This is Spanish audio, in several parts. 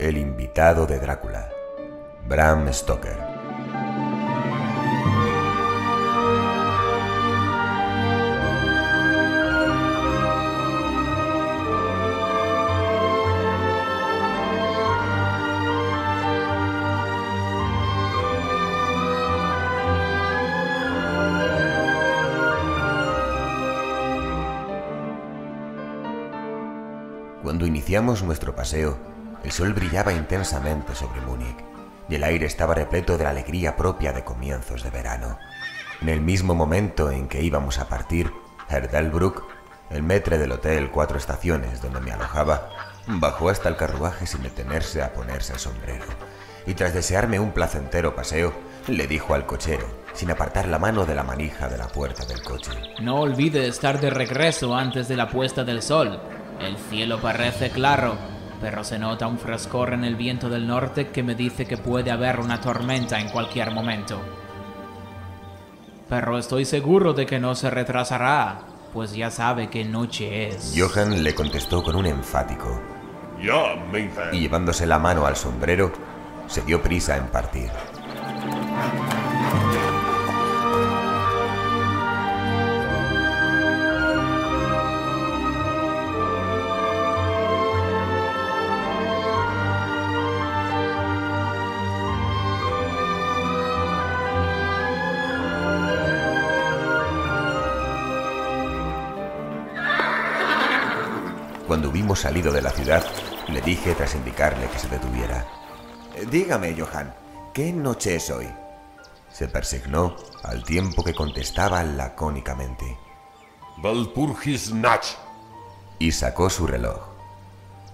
El invitado de Drácula, Bram Stoker. Cuando iniciamos nuestro paseo, el sol brillaba intensamente sobre Múnich y el aire estaba repleto de la alegría propia de comienzos de verano. En el mismo momento en que íbamos a partir, Herr Delbrück, el maître del hotel 4 Estaciones donde me alojaba, bajó hasta el carruaje sin detenerse a ponerse el sombrero y tras desearme un placentero paseo, le dijo al cochero, sin apartar la mano de la manija de la puerta del coche: No olvide estar de regreso antes de la puesta del sol. El cielo parece claro, pero se nota un frescor en el viento del norte que me dice que puede haber una tormenta en cualquier momento. Pero estoy seguro de que no se retrasará, pues ya sabe qué noche es. Johann le contestó con un enfático Ja, mein Herr. y llevándose la mano al sombrero, se dio prisa en partir. Cuando hubimos salido de la ciudad, le dije tras indicarle que se detuviera: Dígame, Johann, ¿qué noche es hoy? Se persignó al tiempo que contestaba lacónicamente Walpurgisnacht. y sacó su reloj.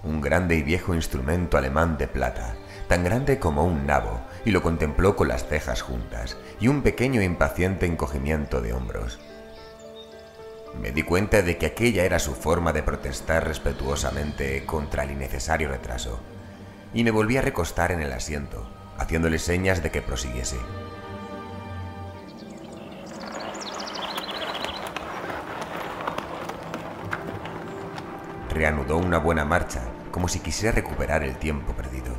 Un grande y viejo instrumento alemán de plata, tan grande como un nabo, y lo contempló con las cejas juntas y un pequeño e impaciente encogimiento de hombros. Me di cuenta de que aquella era su forma de protestar respetuosamente contra el innecesario retraso, y me volví a recostar en el asiento, haciéndole señas de que prosiguiese. Reanudó una buena marcha, como si quisiera recuperar el tiempo perdido.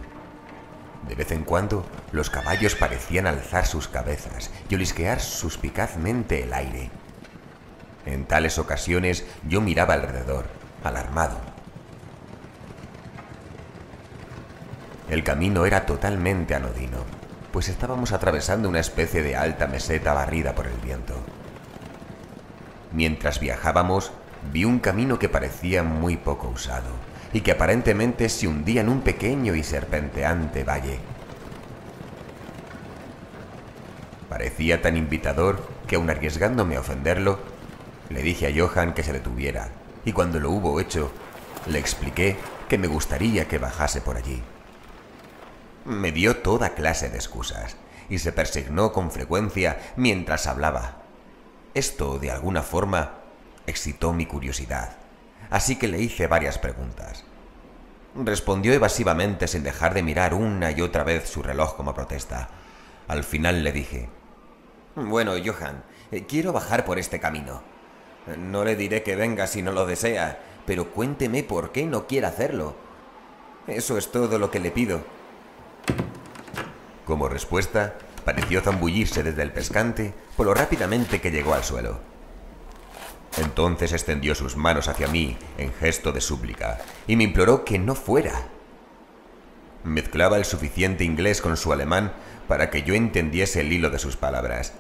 De vez en cuando, los caballos parecían alzar sus cabezas y olisquear suspicazmente el aire. En tales ocasiones yo miraba alrededor, alarmado. El camino era totalmente anodino, pues estábamos atravesando una especie de alta meseta barrida por el viento. Mientras viajábamos, vi un camino que parecía muy poco usado y que aparentemente se hundía en un pequeño y serpenteante valle. Parecía tan invitador que, aun arriesgándome a ofenderlo, le dije a Johann que se detuviera, y cuando lo hubo hecho, le expliqué que me gustaría que bajase por allí. Me dio toda clase de excusas, y se persignó con frecuencia mientras hablaba. Esto, de alguna forma, excitó mi curiosidad, así que le hice varias preguntas. Respondió evasivamente sin dejar de mirar una y otra vez su reloj como protesta. Al final le dije: Bueno, Johann, quiero bajar por este camino. No le diré que venga si no lo desea, pero cuénteme por qué no quiere hacerlo. Eso es todo lo que le pido. Como respuesta, pareció zambullirse desde el pescante por lo rápidamente que llegó al suelo. Entonces extendió sus manos hacia mí en gesto de súplica y me imploró que no fuera. Mezclaba el suficiente inglés con su alemán para que yo entendiese el hilo de sus palabras.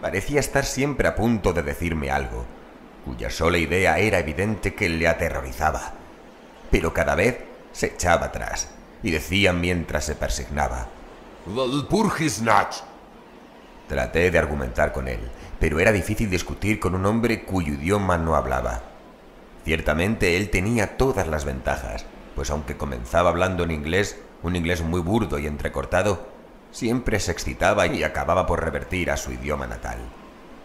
Parecía estar siempre a punto de decirme algo, cuya sola idea era evidente que le aterrorizaba, pero cada vez se echaba atrás y decía mientras se persignaba: Walpurgisnacht. Traté de argumentar con él, pero era difícil discutir con un hombre cuyo idioma no hablaba. Ciertamente él tenía todas las ventajas, pues aunque comenzaba hablando en inglés, un inglés muy burdo y entrecortado, siempre se excitaba y acababa por revertir a su idioma natal.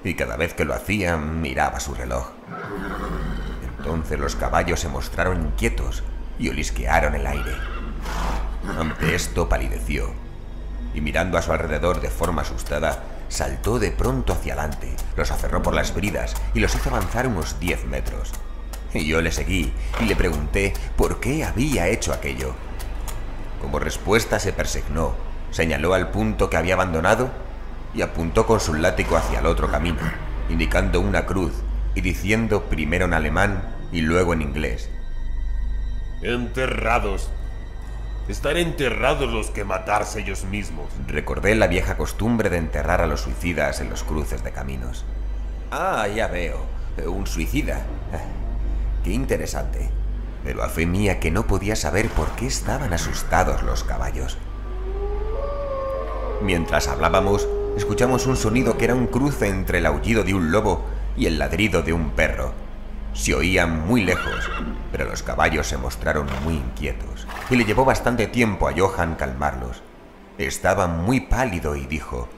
Y cada vez que lo hacía, miraba su reloj. Entonces los caballos se mostraron inquietos y olisquearon el aire. Ante esto palideció, y mirando a su alrededor de forma asustada, saltó de pronto hacia adelante, los aferró por las bridas y los hizo avanzar unos 10 metros. Y yo le seguí y le pregunté por qué había hecho aquello. Como respuesta se persignó, señaló al punto que había abandonado y apuntó con su látigo hacia el otro camino, indicando una cruz y diciendo primero en alemán y luego en inglés: Enterrados. Estar enterrados los que matarse ellos mismos. Recordé la vieja costumbre de enterrar a los suicidas en los cruces de caminos. Ah, ya veo. Un suicida. Qué interesante. Pero a fe mía que no podía saber por qué estaban asustados los caballos. Mientras hablábamos, escuchamos un sonido que era un cruce entre el aullido de un lobo y el ladrido de un perro. Se oían muy lejos, pero los caballos se mostraron muy inquietos, y le llevó bastante tiempo a Johann calmarlos. Estaba muy pálido y dijo: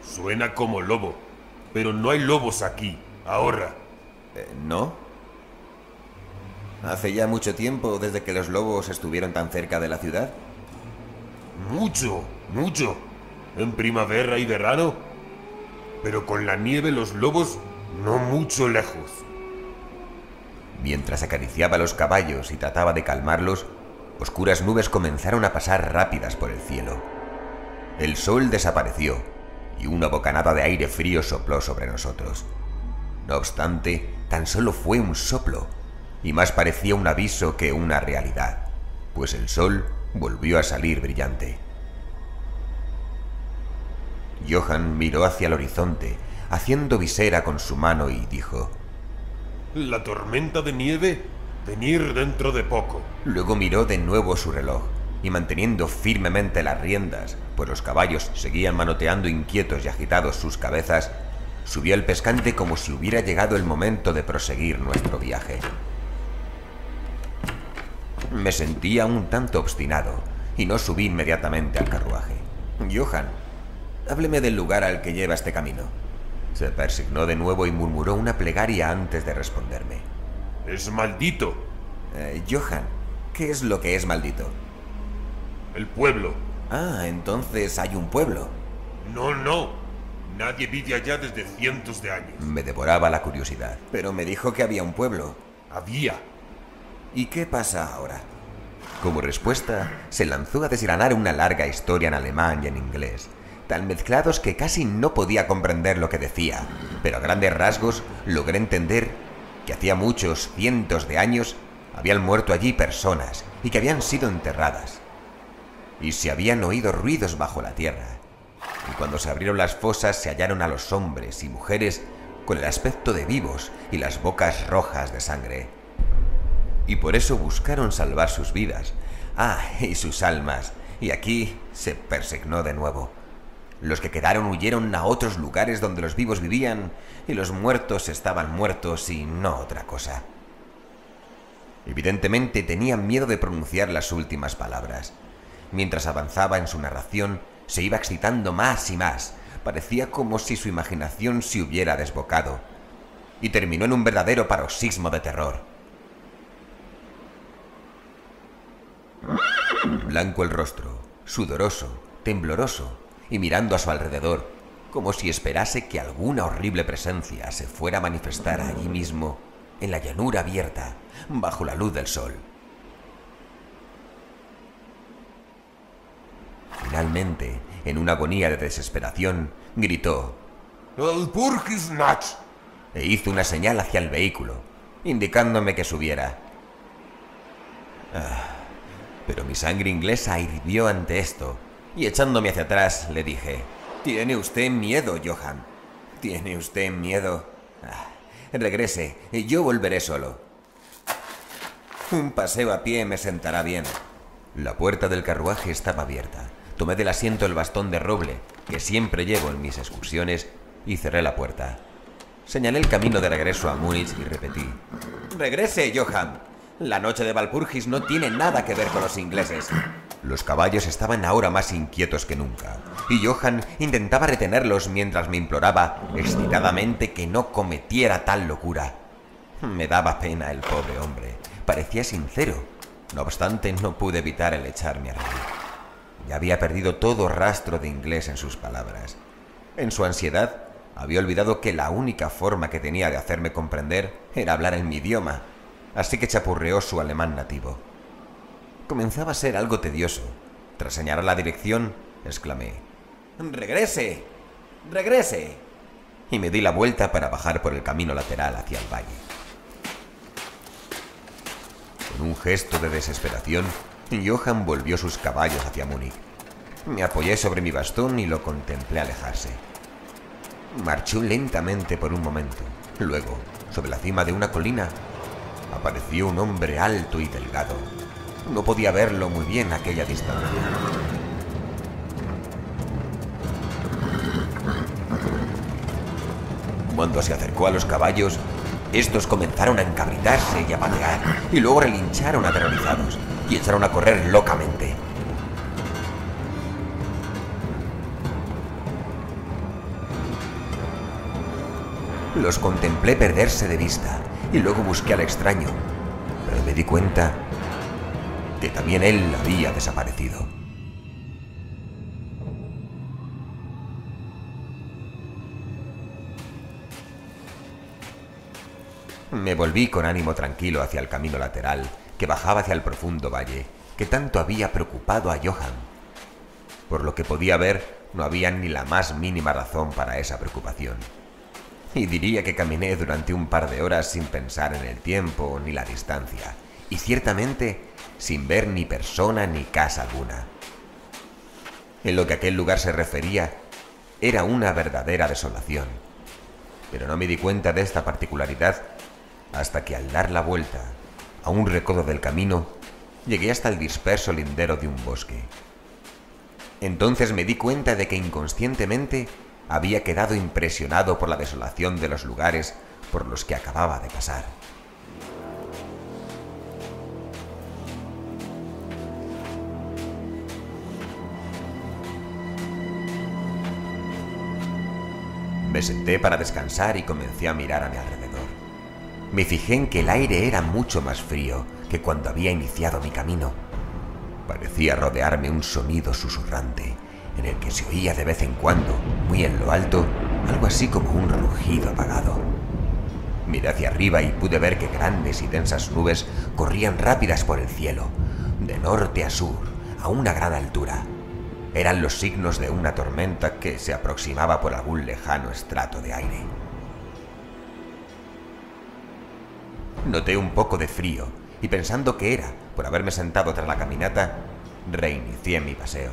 Suena como lobo, pero no hay lobos aquí, ahora. ¿No? ¿Hace ya mucho tiempo desde que los lobos estuvieron tan cerca de la ciudad? Mucho, mucho. En primavera y verano. Pero con la nieve los lobos no mucho lejos. Mientras acariciaba a los caballos y trataba de calmarlos, oscuras nubes comenzaron a pasar rápidas por el cielo. El sol desapareció y una bocanada de aire frío sopló sobre nosotros. No obstante, tan solo fue un soplo, y más parecía un aviso que una realidad, pues el sol volvió a salir brillante. Johann miró hacia el horizonte, haciendo visera con su mano, y dijo: La tormenta de nieve venir dentro de poco. Luego miró de nuevo su reloj, y manteniendo firmemente las riendas, pues los caballos seguían manoteando inquietos y agitados sus cabezas, subió al pescante como si hubiera llegado el momento de proseguir nuestro viaje. Me sentía un tanto obstinado, y no subí inmediatamente al carruaje. Johann, hábleme del lugar al que lleva este camino. Se persignó de nuevo y murmuró una plegaria antes de responderme. Es maldito. Johann, ¿qué es lo que es maldito? El pueblo. Ah, entonces hay un pueblo. No. Nadie vive allá desde cientos de años. Me devoraba la curiosidad, pero me dijo que había un pueblo. Había. ¿Y qué pasa ahora? Como respuesta, se lanzó a desgranar una larga historia en alemán y en inglés, tan mezclados que casi no podía comprender lo que decía, pero a grandes rasgos logré entender que hacía muchos cientos de años habían muerto allí personas y que habían sido enterradas. Y se habían oído ruidos bajo la tierra, y cuando se abrieron las fosas se hallaron a los hombres y mujeres con el aspecto de vivos y las bocas rojas de sangre. Y por eso buscaron salvar sus vidas, y sus almas, y aquí se persignó de nuevo. Los que quedaron huyeron a otros lugares donde los vivos vivían, y los muertos estaban muertos y no otra cosa. Evidentemente tenían miedo de pronunciar las últimas palabras. Mientras avanzaba en su narración, se iba excitando más y más. Parecía como si su imaginación se hubiera desbocado, y terminó en un verdadero paroxismo de terror. Blanco el rostro, sudoroso, tembloroso, y mirando a su alrededor, como si esperase que alguna horrible presencia se fuera a manifestar allí mismo, en la llanura abierta, bajo la luz del sol. Finalmente, en una agonía de desesperación, gritó: ¡El Purgisnach! E hizo una señal hacia el vehículo, indicándome que subiera. Pero mi sangre inglesa hirvió ante esto, y echándome hacia atrás le dije: «Tiene usted miedo, Johann. Tiene usted miedo. Regrese, y yo volveré solo. Un paseo a pie me sentará bien». La puerta del carruaje estaba abierta. Tomé del asiento el bastón de roble, que siempre llevo en mis excursiones, y cerré la puerta. Señalé el camino de regreso a Múnich y repetí: «Regrese, Johann. La noche de Walpurgis no tiene nada que ver con los ingleses». Los caballos estaban ahora más inquietos que nunca, y Johann intentaba retenerlos mientras me imploraba excitadamente que no cometiera tal locura. Me daba pena el pobre hombre. Parecía sincero. No obstante, no pude evitar el echarme a reír. Ya había perdido todo rastro de inglés en sus palabras. En su ansiedad, había olvidado que la única forma que tenía de hacerme comprender era hablar en mi idioma, así que chapurreó su alemán nativo. Comenzaba a ser algo tedioso, Tras señalar la dirección, exclamé: ¡Regrese! ¡Regrese! Y me di la vuelta para bajar por el camino lateral hacia el valle. Con un gesto de desesperación, Johann volvió sus caballos hacia Múnich. Me apoyé sobre mi bastón y lo contemplé alejarse. Marchó lentamente por un momento. Luego, sobre la cima de una colina, apareció un hombre alto y delgado. No podía verlo muy bien a aquella distancia. Cuando se acercó a los caballos, estos comenzaron a encabritarse y a patear, y luego relincharon aterrorizados y echaron a correr locamente. Los contemplé perderse de vista y luego busqué al extraño, pero me di cuenta que también él había desaparecido. Me volví con ánimo tranquilo hacia el camino lateral que bajaba hacia el profundo valle que tanto había preocupado a Johann. Por lo que podía ver, no había ni la más mínima razón para esa preocupación. Y diría que caminé durante un par de horas sin pensar en el tiempo ni la distancia, y ciertamente sin ver ni persona ni casa alguna. En lo que a aquel lugar se refería, era una verdadera desolación. Pero no me di cuenta de esta particularidad hasta que al dar la vuelta a un recodo del camino, llegué hasta el disperso lindero de un bosque. Entonces me di cuenta de que inconscientemente había quedado impresionado por la desolación de los lugares por los que acababa de pasar. Me senté para descansar y comencé a mirar a mi alrededor. Me fijé en que el aire era mucho más frío que cuando había iniciado mi camino. Parecía rodearme un sonido susurrante, en el que se oía de vez en cuando, muy en lo alto, algo así como un rugido apagado. Miré hacia arriba y pude ver que grandes y densas nubes corrían rápidas por el cielo, de norte a sur, a una gran altura. Eran los signos de una tormenta que se aproximaba por algún lejano estrato de aire. Noté un poco de frío y, pensando que era por haberme sentado tras la caminata, reinicié mi paseo.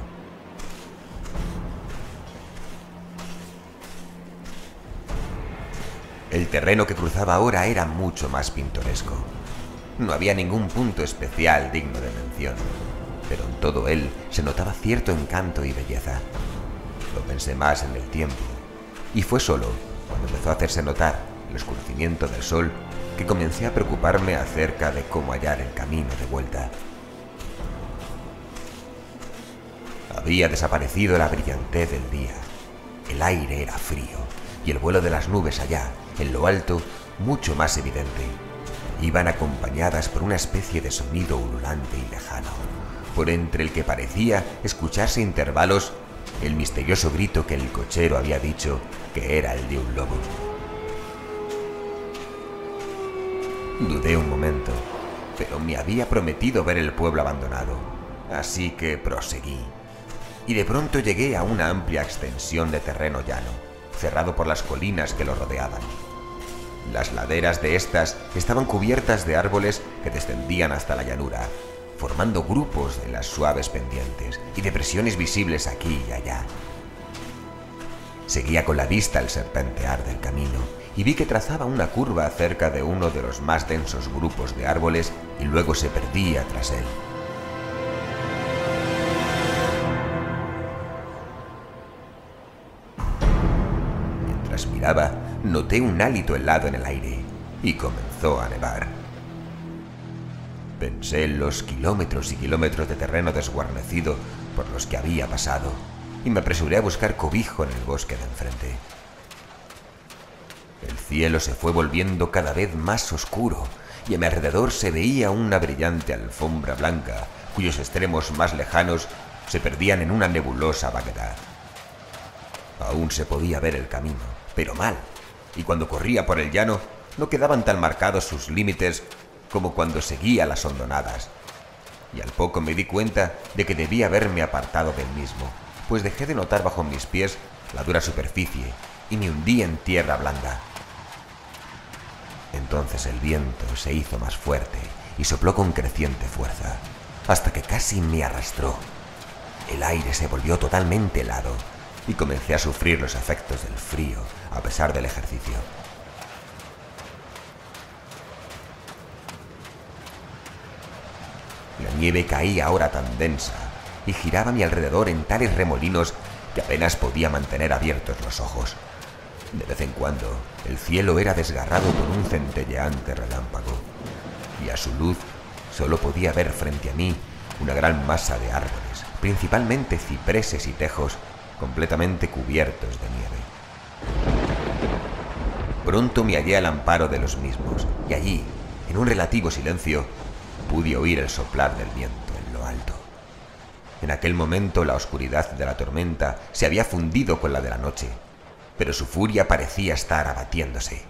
El terreno que cruzaba ahora era mucho más pintoresco. No había ningún punto especial digno de mención, pero en todo él se notaba cierto encanto y belleza. Lo pensé más en el tiempo, y fue solo cuando empezó a hacerse notar el oscurecimiento del sol que comencé a preocuparme acerca de cómo hallar el camino de vuelta. Había desaparecido la brillantez del día, el aire era frío, y el vuelo de las nubes allá, en lo alto, mucho más evidente. Iban acompañadas por una especie de sonido ululante y lejano, por entre el que parecía escucharse a intervalos el misterioso grito que el cochero había dicho que era el de un lobo. Dudé un momento, pero me había prometido ver el pueblo abandonado, así que proseguí. Y de pronto llegué a una amplia extensión de terreno llano, cerrado por las colinas que lo rodeaban. Las laderas de estas estaban cubiertas de árboles que descendían hasta la llanura, formando grupos en las suaves pendientes y depresiones visibles aquí y allá. Seguía con la vista el serpentear del camino y vi que trazaba una curva cerca de uno de los más densos grupos de árboles y luego se perdía tras él. Mientras miraba, noté un hálito helado en el aire y comenzó a nevar. Pensé en los kilómetros y kilómetros de terreno desguarnecido por los que había pasado y me apresuré a buscar cobijo en el bosque de enfrente. El cielo se fue volviendo cada vez más oscuro y a mi alrededor se veía una brillante alfombra blanca cuyos extremos más lejanos se perdían en una nebulosa vaguedad. Aún se podía ver el camino, pero mal, y cuando corría por el llano no quedaban tan marcados sus límites como cuando seguía las hondonadas. y al poco me di cuenta de que debía haberme apartado del mismo, pues dejé de notar bajo mis pies la dura superficie y me hundí en tierra blanda. Entonces el viento se hizo más fuerte y sopló con creciente fuerza, hasta que casi me arrastró. El aire se volvió totalmente helado y comencé a sufrir los efectos del frío a pesar del ejercicio. La nieve caía ahora tan densa y giraba a mi alrededor en tales remolinos que apenas podía mantener abiertos los ojos. De vez en cuando, el cielo era desgarrado por un centelleante relámpago, y a su luz solo podía ver frente a mí una gran masa de árboles, principalmente cipreses y tejos, completamente cubiertos de nieve. Pronto me hallé al amparo de los mismos, y allí, en un relativo silencio, pude oír el soplar del viento en lo alto. En aquel momento la oscuridad de la tormenta se había fundido con la de la noche, pero su furia parecía estar abatiéndose.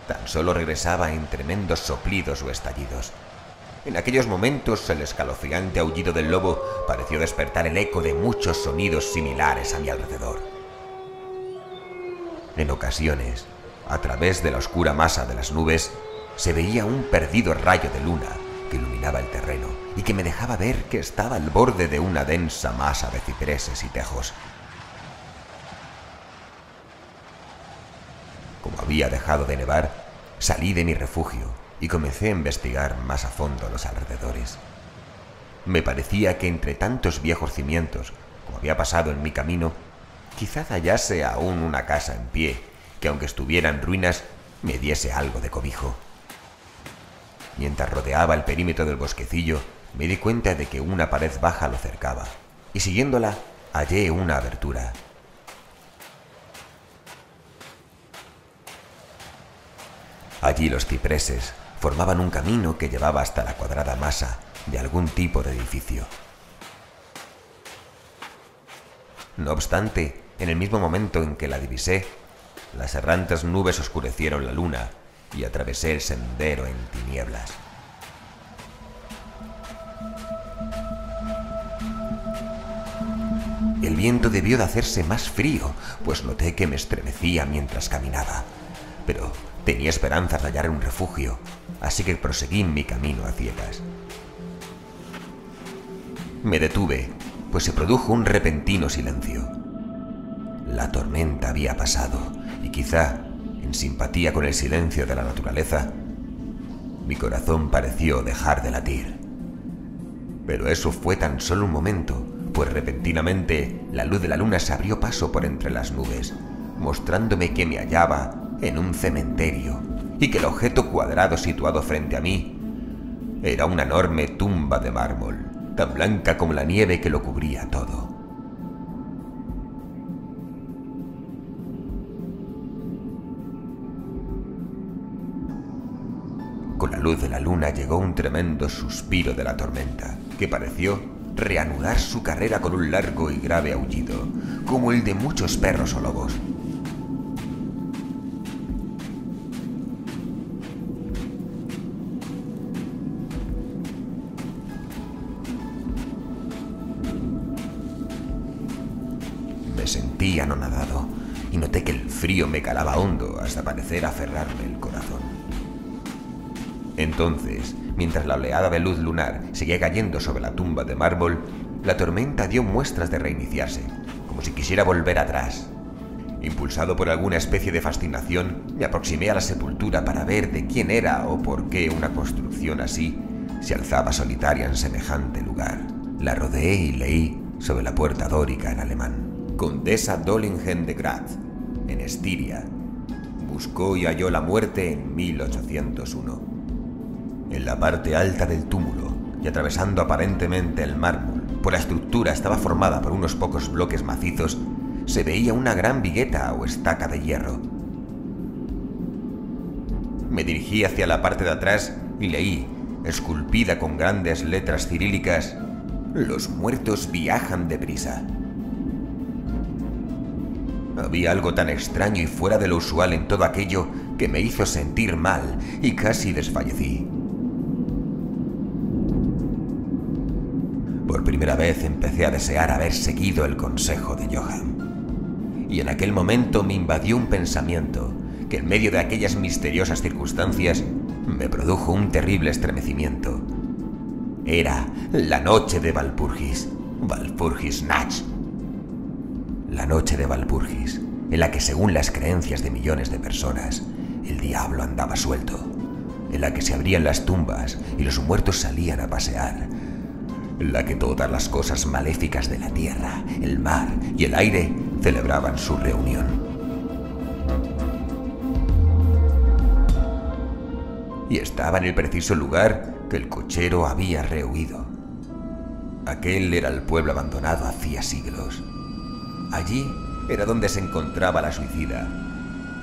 Tan solo regresaba en tremendos soplidos o estallidos. En aquellos momentos el escalofriante aullido del lobo pareció despertar el eco de muchos sonidos similares a mi alrededor. En ocasiones, a través de la oscura masa de las nubes, se veía un perdido rayo de luna que iluminaba el terreno y que me dejaba ver que estaba al borde de una densa masa de cipreses y tejos. Como había dejado de nevar, salí de mi refugio y comencé a investigar más a fondo los alrededores. Me parecía que entre tantos viejos cimientos, como había pasado en mi camino, quizás hallase aún una casa en pie, que aunque estuviera en ruinas, me diese algo de cobijo. Mientras rodeaba el perímetro del bosquecillo, me di cuenta de que una pared baja lo cercaba, y siguiéndola, hallé una abertura. Allí los cipreses formaban un camino que llevaba hasta la cuadrada masa de algún tipo de edificio. No obstante, en el mismo momento en que la divisé, las errantes nubes oscurecieron la luna y atravesé el sendero en tinieblas. El viento debió de hacerse más frío, pues noté que me estremecía mientras caminaba, pero tenía esperanzas de hallar un refugio, así que proseguí mi camino a ciegas. Me detuve, pues se produjo un repentino silencio. La tormenta había pasado, y quizá, en simpatía con el silencio de la naturaleza, mi corazón pareció dejar de latir. Pero eso fue tan solo un momento, pues repentinamente la luz de la luna se abrió paso por entre las nubes, mostrándome que me hallaba en un cementerio y que el objeto cuadrado situado frente a mí era una enorme tumba de mármol, tan blanca como la nieve que lo cubría todo. Con la luz de la luna llegó un tremendo suspiro de la tormenta, que pareció reanudar su carrera con un largo y grave aullido, como el de muchos perros o lobos. Me sentí anonadado y noté que el frío me calaba hondo hasta parecer aferrarme el corazón. Entonces, mientras la oleada de luz lunar seguía cayendo sobre la tumba de mármol, la tormenta dio muestras de reiniciarse, como si quisiera volver atrás. Impulsado por alguna especie de fascinación, me aproximé a la sepultura para ver de quién era o por qué una construcción así se alzaba solitaria en semejante lugar. La rodeé y leí sobre la puerta dórica en alemán: Condesa Dollingen de Graz, en Estiria. Buscó y halló la muerte en 1801. En la parte alta del túmulo, y atravesando aparentemente el mármol, pues la estructura estaba formada por unos pocos bloques macizos, se veía una gran vigueta o estaca de hierro. Me dirigí hacia la parte de atrás y leí, esculpida con grandes letras cirílicas: «Los muertos viajan deprisa». Había algo tan extraño y fuera de lo usual en todo aquello que me hizo sentir mal y casi desfallecí. primera vez empecé a desear haber seguido el consejo de Johan. Y en aquel momento me invadió un pensamiento que en medio de aquellas misteriosas circunstancias me produjo un terrible estremecimiento. Era la noche de Walpurgis, Walpurgisnacht. La noche de Walpurgis, en la que según las creencias de millones de personas, el diablo andaba suelto, en la que se abrían las tumbas y los muertos salían a pasear, en la que todas las cosas maléficas de la tierra, el mar y el aire celebraban su reunión. Y estaba en el preciso lugar que el cochero había rehuido. Aquel era el pueblo abandonado hacía siglos. Allí era donde se encontraba la suicida.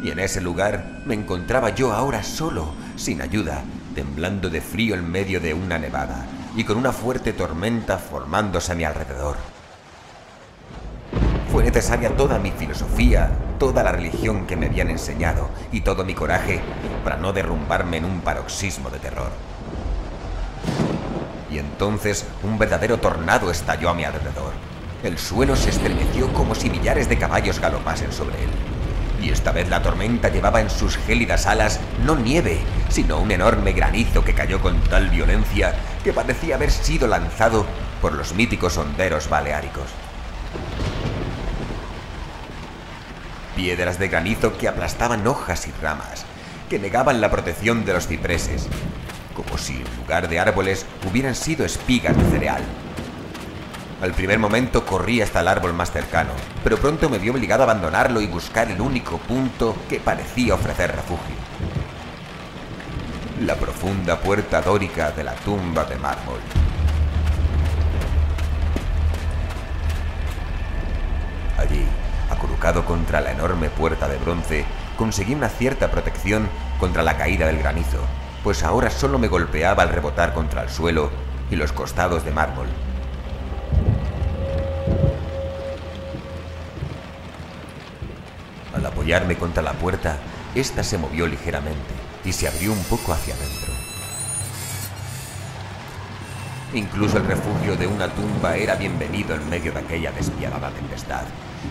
Y en ese lugar me encontraba yo ahora solo, sin ayuda, temblando de frío en medio de una nevada y con una fuerte tormenta formándose a mi alrededor. Fue necesaria toda mi filosofía, toda la religión que me habían enseñado y todo mi coraje para no derrumbarme en un paroxismo de terror. Y entonces un verdadero tornado estalló a mi alrededor. El suelo se estremeció como si millares de caballos galopasen sobre él. Y esta vez la tormenta llevaba en sus gélidas alas no nieve, sino un enorme granizo que cayó con tal violencia que parecía haber sido lanzado por los míticos honderos baleáricos. Piedras de granizo que aplastaban hojas y ramas, que negaban la protección de los cipreses, como si en lugar de árboles hubieran sido espigas de cereal. Al primer momento corrí hasta el árbol más cercano, pero pronto me vi obligado a abandonarlo y buscar el único punto que parecía ofrecer refugio. La profunda puerta dórica de la tumba de mármol. Allí, acurrucado contra la enorme puerta de bronce, conseguí una cierta protección contra la caída del granizo, pues ahora solo me golpeaba al rebotar contra el suelo y los costados de mármol. Al apoyarme contra la puerta, ésta se movió ligeramente y se abrió un poco hacia adentro. Incluso el refugio de una tumba era bienvenido en medio de aquella despiadada tempestad,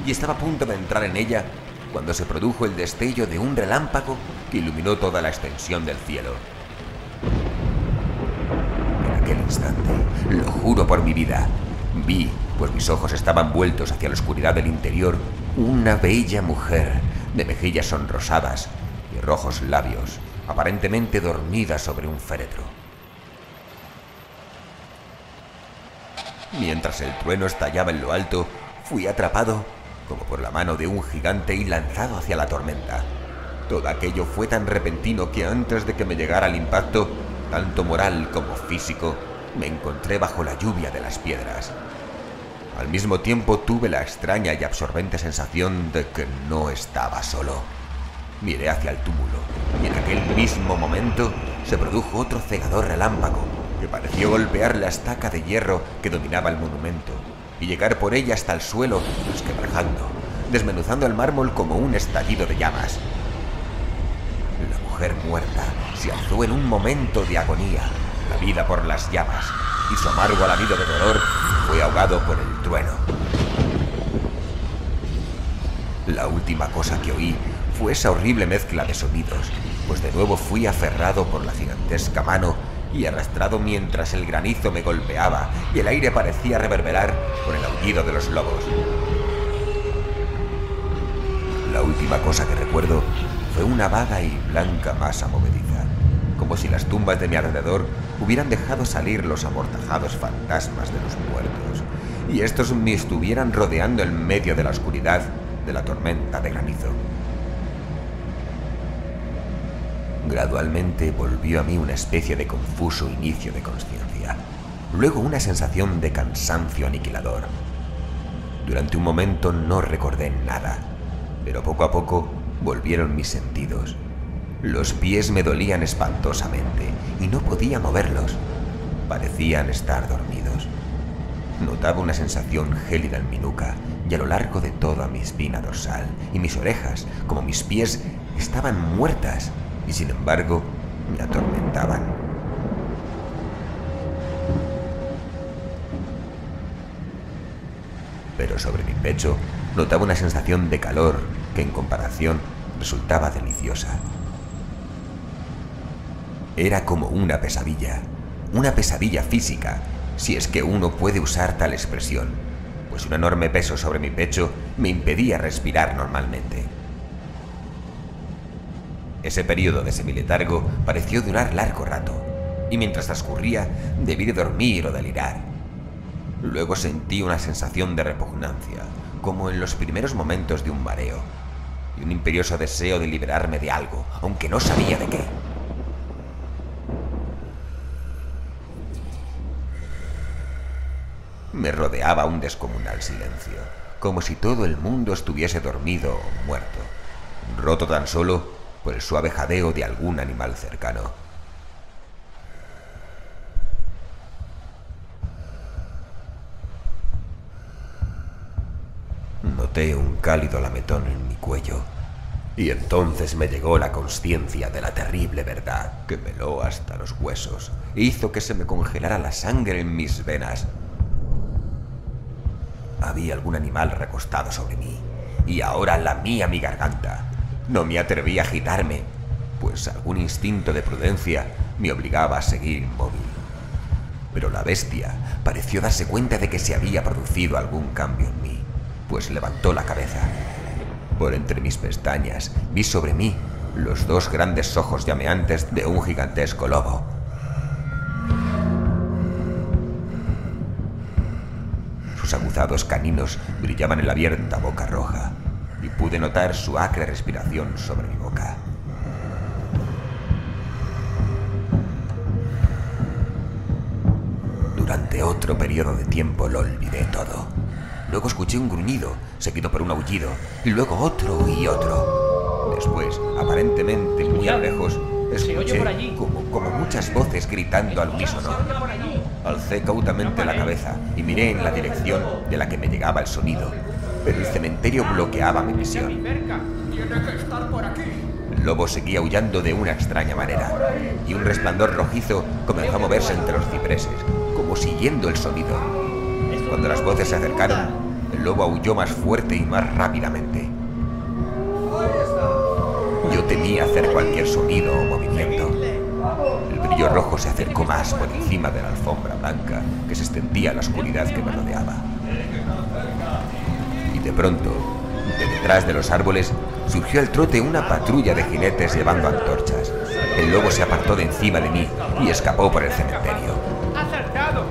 y estaba a punto de entrar en ella cuando se produjo el destello de un relámpago que iluminó toda la extensión del cielo. En aquel instante, lo juro por mi vida, vi, pues mis ojos estaban vueltos hacia la oscuridad del interior, una bella mujer de mejillas sonrosadas y rojos labios, aparentemente dormida sobre un féretro. Mientras el trueno estallaba en lo alto, fui atrapado como por la mano de un gigante y lanzado hacia la tormenta. Todo aquello fue tan repentino que antes de que me llegara el impacto, tanto moral como físico, me encontré bajo la lluvia de las piedras. Al mismo tiempo tuve la extraña y absorbente sensación de que no estaba solo. Miré hacia el túmulo y en aquel mismo momento se produjo otro cegador relámpago que pareció golpear la estaca de hierro que dominaba el monumento y llegar por ella hasta el suelo, resquebrajando, desmenuzando el mármol como un estallido de llamas. La mujer muerta se alzó en un momento de agonía, la vida por las llamas, y su amargo alarido de dolor fue ahogado por el trueno. La última cosa que oí fue esa horrible mezcla de sonidos, pues de nuevo fui aferrado por la gigantesca mano y arrastrado mientras el granizo me golpeaba y el aire parecía reverberar con el aullido de los lobos. La última cosa que recuerdo fue una vaga y blanca masa movediza, como si las tumbas de mi alrededor hubieran dejado salir los amortajados fantasmas de los muertos, y estos me estuvieran rodeando en medio de la oscuridad de la tormenta de granizo. Gradualmente volvió a mí una especie de confuso inicio de consciencia, luego una sensación de cansancio aniquilador. Durante un momento no recordé nada, pero poco a poco volvieron mis sentidos. Los pies me dolían espantosamente y no podía moverlos. Parecían estar dormidos. Notaba una sensación gélida en mi nuca y a lo largo de toda mi espina dorsal, y mis orejas, como mis pies, estaban muertas y sin embargo me atormentaban. pero sobre mi pecho notaba una sensación de calor que en comparación resultaba deliciosa. Era como una pesadilla física, si es que uno puede usar tal expresión, pues un enorme peso sobre mi pecho me impedía respirar normalmente. Ese periodo de semiletargo pareció durar largo rato, y mientras transcurría debí de dormir o delirar. Luego sentí una sensación de repugnancia, como en los primeros momentos de un mareo, y un imperioso deseo de liberarme de algo, aunque no sabía de qué. Me rodeaba un descomunal silencio, como si todo el mundo estuviese dormido o muerto, roto tan solo por el suave jadeo de algún animal cercano. Noté un cálido lametón en mi cuello, y entonces me llegó la consciencia de la terrible verdad que me heló hasta los huesos e hizo que se me congelara la sangre en mis venas. Había algún animal recostado sobre mí, y ahora lamía mi garganta. No me atreví a agitarme, pues algún instinto de prudencia me obligaba a seguir inmóvil. Pero la bestia pareció darse cuenta de que se había producido algún cambio en mí, pues levantó la cabeza. Por entre mis pestañas vi sobre mí los dos grandes ojos llameantes de un gigantesco lobo. Sus aguzados caninos brillaban en la abierta boca roja, y pude notar su acre respiración sobre mi boca. Durante otro periodo de tiempo lo olvidé todo. Luego escuché un gruñido, seguido por un aullido, y luego otro y otro. Después, aparentemente muy a lo lejos, escuché como muchas voces gritando al unísono. Alcé cautamente la cabeza y miré en la dirección de la que me llegaba el sonido, pero el cementerio bloqueaba mi visión. El lobo seguía aullando de una extraña manera, y un resplandor rojizo comenzó a moverse entre los cipreses, como siguiendo el sonido. Cuando las voces se acercaron, el lobo aulló más fuerte y más rápidamente. Yo temía hacer cualquier sonido o movimiento. El brillo rojo se acercó más por encima de la alfombra blanca que se extendía en la oscuridad que me rodeaba. Y de pronto, de detrás de los árboles, surgió al trote una patrulla de jinetes llevando antorchas. El lobo se apartó de encima de mí y escapó por el cementerio. ¡Acertado!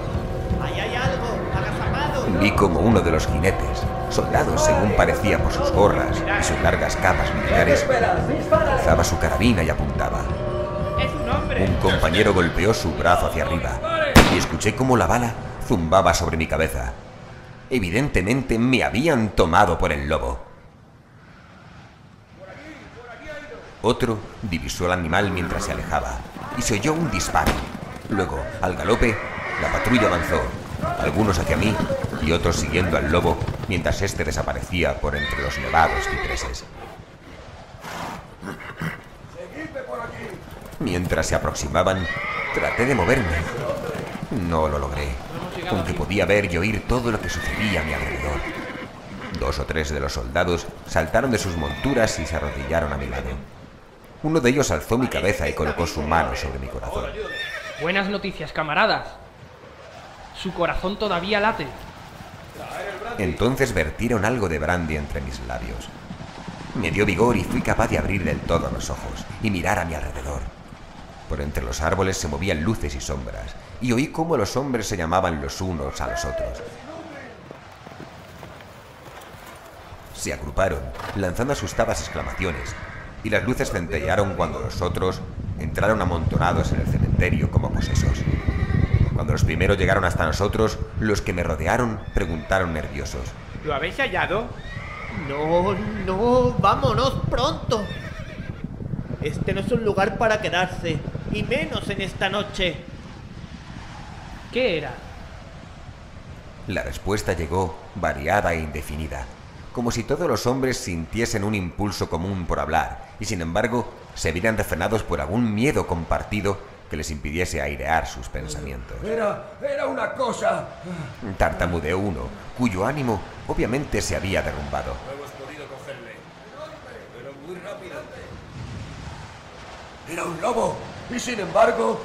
¡Ahí hay algo! ¡Agazapado! Vi como uno de los jinetes, soldados según parecía por sus gorras y sus largas capas militares, alzaba su carabina y apuntaba. ¡Es un hombre! Un compañero golpeó su brazo hacia arriba y escuché cómo la bala zumbaba sobre mi cabeza. Evidentemente me habían tomado por el lobo. Otro divisó al animal mientras se alejaba y se oyó un disparo. Luego, al galope, la patrulla avanzó, algunos hacia mí y otros siguiendo al lobo mientras éste desaparecía por entre los nevados cipreses. Mientras se aproximaban, traté de moverme. No lo logré, aunque podía ver y oír todo lo que sucedía a mi alrededor. 2 o 3 de los soldados saltaron de sus monturas y se arrodillaron a mi lado. Uno de ellos alzó mi cabeza y colocó su mano sobre mi corazón. Buenas noticias, camaradas. Su corazón todavía late. Entonces vertieron algo de brandy entre mis labios. Me dio vigor y fui capaz de abrir del todo los ojos y mirar a mi alrededor. Por entre los árboles se movían luces y sombras, y oí cómo los hombres se llamaban los unos a los otros. Se agruparon, lanzando asustadas exclamaciones, y las luces centellearon cuando los otros entraron amontonados en el cementerio como posesos. Cuando los primeros llegaron hasta nosotros, los que me rodearon preguntaron nerviosos. ¿Lo habéis hallado? No, vámonos pronto. Este no es un lugar para quedarse, y menos en esta noche. ¿Qué era? La respuesta llegó variada e indefinida, como si todos los hombres sintiesen un impulso común por hablar, y sin embargo se vieran refrenados por algún miedo compartido que les impidiese airear sus pensamientos. Era una cosa. Tartamudeó uno, cuyo ánimo obviamente se había derrumbado. No hemos podido cogerle. Pero muy rápido. Era un lobo. Y sin embargo,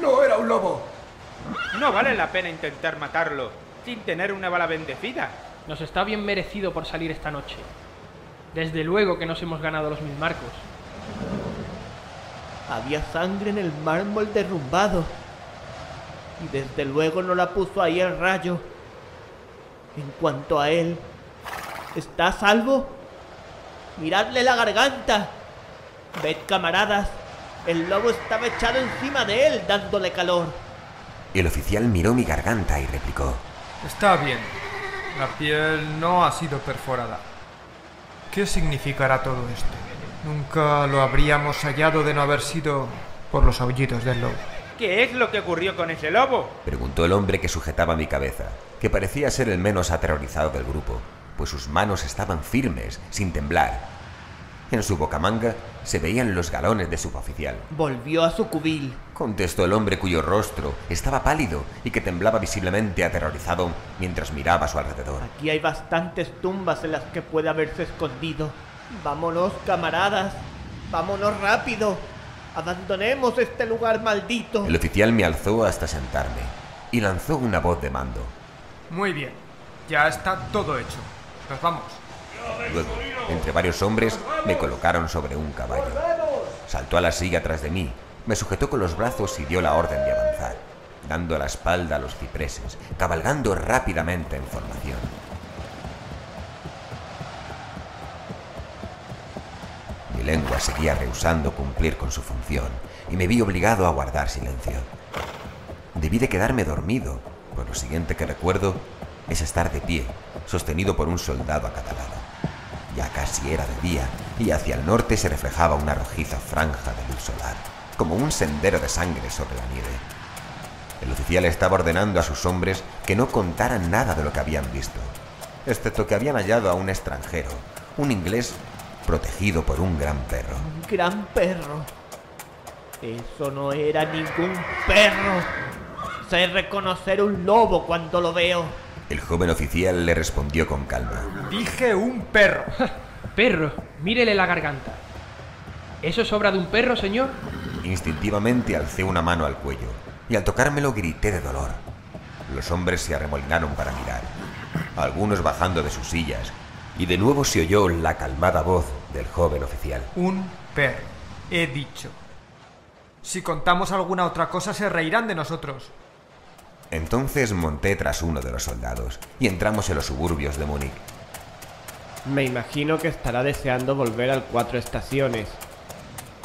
no era un lobo. No vale la pena intentar matarlo sin tener una bala bendecida. Nos está bien merecido por salir esta noche. Desde luego que nos hemos ganado los 1000 marcos. Había sangre en el mármol derrumbado. Y desde luego no la puso ahí el rayo. En cuanto a él, ¿está a salvo? ¡Miradle la garganta! Ved, camaradas, el lobo estaba echado encima de él, dándole calor. El oficial miró mi garganta y replicó: Está bien. La piel no ha sido perforada. ¿Qué significará todo esto? Nunca lo habríamos hallado de no haber sido por los aullidos del lobo. ¿Qué es lo que ocurrió con ese lobo? Preguntó el hombre que sujetaba mi cabeza, que parecía ser el menos aterrorizado del grupo, pues sus manos estaban firmes, sin temblar. En su bocamanga se veían los galones de suboficial. Volvió a su cubil. Contestó el hombre cuyo rostro estaba pálido y que temblaba visiblemente aterrorizado mientras miraba a su alrededor. Aquí hay bastantes tumbas en las que puede haberse escondido. Vámonos, camaradas. Vámonos rápido. Abandonemos este lugar maldito. El oficial me alzó hasta sentarme y lanzó una voz de mando. Muy bien. Ya está todo hecho. Nos vamos. Luego, entre varios hombres, me colocaron sobre un caballo. Saltó a la silla tras de mí, me sujetó con los brazos y dio la orden de avanzar, dando la espalda a los cipreses, cabalgando rápidamente en formación. Mi lengua seguía rehusando cumplir con su función y me vi obligado a guardar silencio. Debí de quedarme dormido, pues lo siguiente que recuerdo es estar de pie, sostenido por un soldado a cada lado. Ya casi era de día y hacia el norte se reflejaba una rojiza franja de luz solar, como un sendero de sangre sobre la nieve. El oficial estaba ordenando a sus hombres que no contaran nada de lo que habían visto, excepto que habían hallado a un extranjero, un inglés protegido por un gran perro. Un gran perro. Eso no era ningún perro. Sé reconocer un lobo cuando lo veo. El joven oficial le respondió con calma. Dije un perro. Perro, mírele la garganta. ¿Eso es obra de un perro, señor? Instintivamente alcé una mano al cuello y al tocármelo grité de dolor. Los hombres se arremolinaron para mirar, algunos bajando de sus sillas, y de nuevo se oyó la calmada voz del joven oficial. Un perro, he dicho. Si contamos alguna otra cosa se reirán de nosotros. Entonces monté tras uno de los soldados y entramos en los suburbios de Múnich. Me imagino que estará deseando volver al 4 estaciones.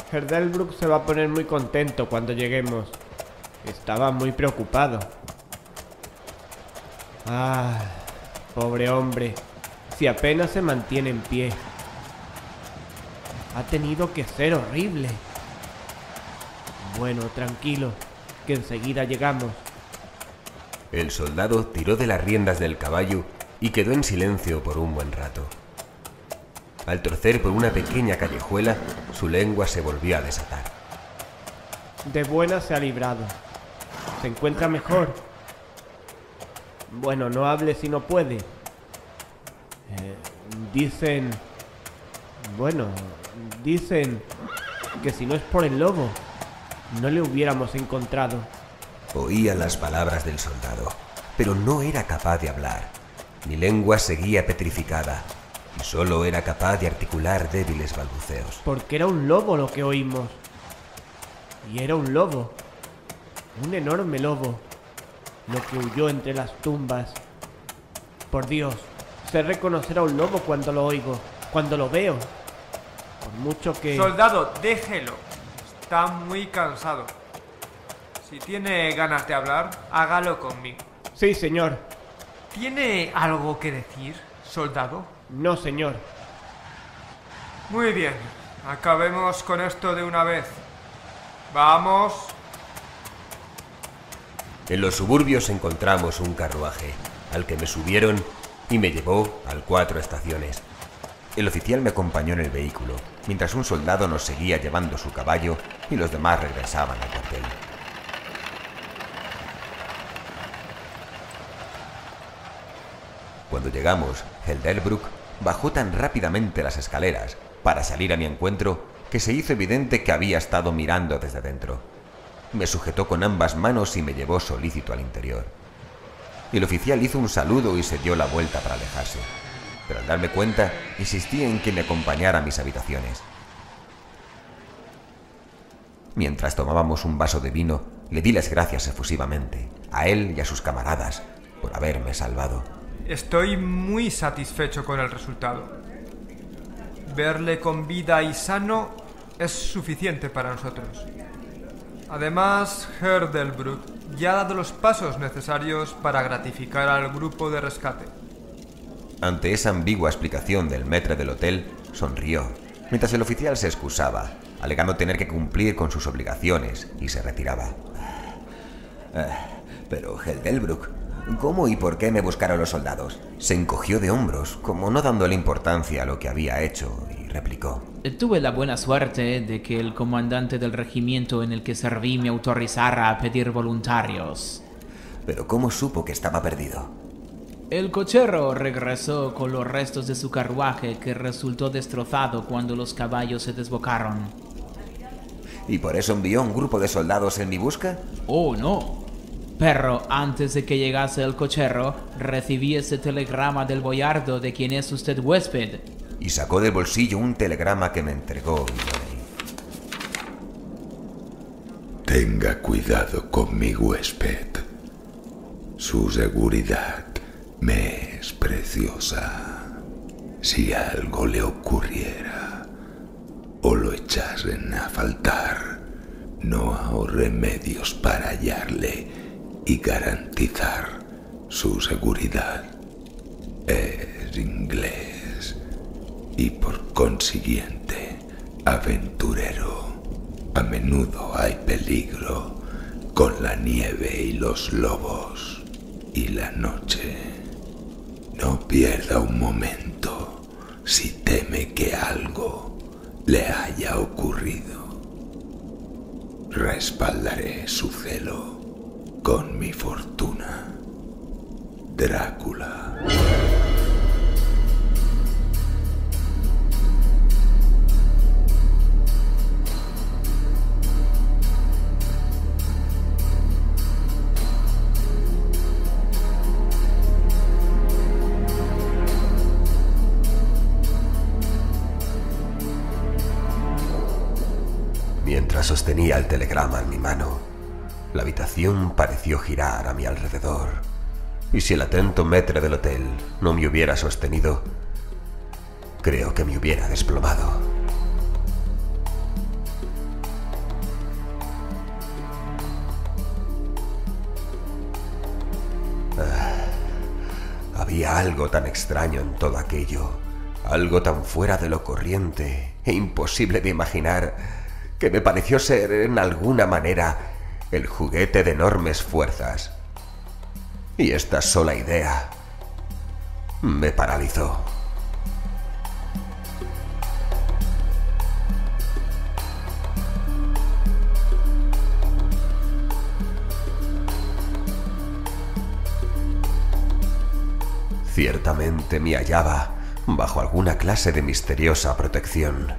Herr Delbrück se va a poner muy contento cuando lleguemos. Estaba muy preocupado. Ah, pobre hombre. Si apenas se mantiene en pie. Ha tenido que ser horrible. Bueno, tranquilo, que enseguida llegamos. El soldado tiró de las riendas del caballo y quedó en silencio por un buen rato. Al torcer por una pequeña callejuela, su lengua se volvió a desatar. De buena se ha librado. ¿Se encuentra mejor? Bueno, no hable si no puede. Dicen que si no es por el lobo, no le hubiéramos encontrado. Oía las palabras del soldado, pero no era capaz de hablar. Mi lengua seguía petrificada y solo era capaz de articular débiles balbuceos. Porque era un lobo lo que oímos. Y era un lobo. Un enorme lobo. Lo que huyó entre las tumbas. Por Dios, sé reconocer a un lobo cuando lo oigo, cuando lo veo. Por mucho que... Soldado, déjelo. Está muy cansado. Si tiene ganas de hablar, hágalo conmigo. Sí, señor. ¿Tiene algo que decir, soldado? No, señor. Muy bien. Acabemos con esto de una vez. Vamos. En los suburbios encontramos un carruaje, al que me subieron y me llevó al 4 estaciones. El oficial me acompañó en el vehículo, mientras un soldado nos seguía llevando su caballo y los demás regresaban al cuartel. Cuando llegamos, el Delbruck bajó tan rápidamente las escaleras para salir a mi encuentro que se hizo evidente que había estado mirando desde dentro. Me sujetó con ambas manos y me llevó solícito al interior. El oficial hizo un saludo y se dio la vuelta para alejarse, pero al darme cuenta insistí en que me acompañara a mis habitaciones. Mientras tomábamos un vaso de vino, le di las gracias efusivamente, a él y a sus camaradas, por haberme salvado. Estoy muy satisfecho con el resultado. Verle con vida y sano es suficiente para nosotros. Además, Herr Delbruck ya ha dado los pasos necesarios para gratificar al grupo de rescate. Ante esa ambigua explicación del maître del hotel, sonrió, mientras el oficial se excusaba, alegando tener que cumplir con sus obligaciones, y se retiraba. Pero, Herr Delbruck, ¿cómo y por qué me buscaron los soldados? Se encogió de hombros, como no dándole importancia a lo que había hecho, y replicó. Tuve la buena suerte de que el comandante del regimiento en el que serví me autorizara a pedir voluntarios. ¿Pero cómo supo que estaba perdido? El cochero regresó con los restos de su carruaje que resultó destrozado cuando los caballos se desbocaron. ¿Y por eso envió un grupo de soldados en mi busca? Oh, no. Pero antes de que llegase el cochero, recibí ese telegrama del boyardo de quien es usted huésped. Y sacó del bolsillo un telegrama que me entregó y lo leí. Tenga cuidado con mi huésped. Su seguridad me es preciosa. Si algo le ocurriera o lo echasen a faltar, no ahorre medios para hallarle y garantizar su seguridad. Es inglés y por consiguiente aventurero. A menudo hay peligro con la nieve y los lobos y la noche. No pierda un momento si teme que algo le haya ocurrido. Respaldaré su celo con mi fortuna. Drácula. Mientras sostenía el telegrama en mi mano, la habitación pareció girar a mi alrededor, y si el atento maître del hotel no me hubiera sostenido, creo que me hubiera desplomado. Había algo tan extraño en todo aquello, algo tan fuera de lo corriente e imposible de imaginar, que me pareció ser, en alguna manera, el juguete de enormes fuerzas. Y esta sola idea me paralizó. Ciertamente me hallaba bajo alguna clase de misteriosa protección.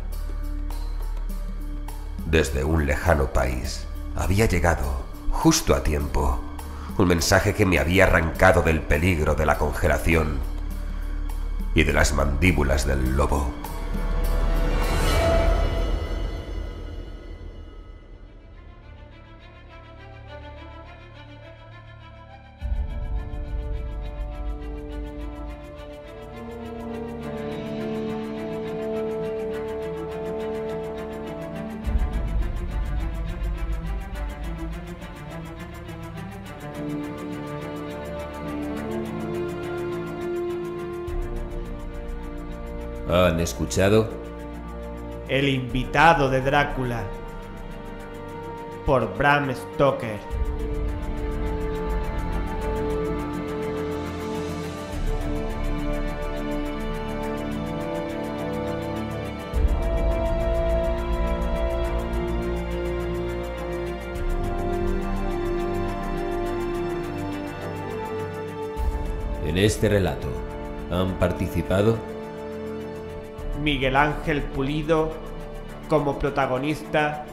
Desde un lejano país había llegado, justo a tiempo, un mensaje que me había arrancado del peligro de la congelación y de las mandíbulas del lobo. ¿Han escuchado? El invitado de Drácula, por Bram Stoker. En este relato han participado Miguel Ángel Pulido como protagonista,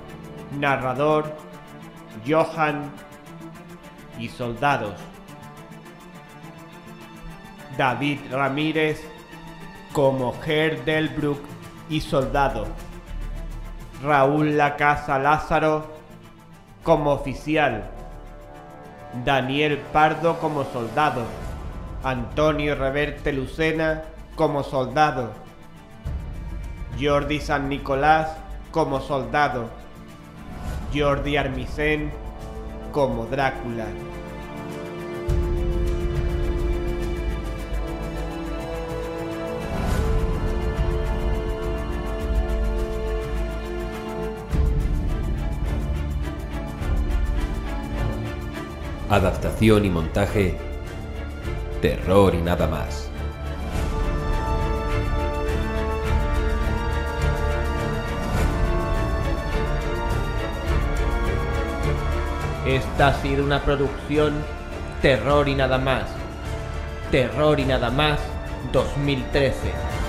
narrador, Johan y soldados. David Ramírez como Ger Delbruck y soldado. Raúl Lacasa Lázaro como oficial. Daniel Pardo como soldado. Antonio Reverte Lucena como soldado. Jordi San Nicolás como soldado. Jordi Armisen como Drácula. adaptación y montaje, Terror y nada más. Esta ha sido una producción Terror y nada más. Terror y nada más 2013.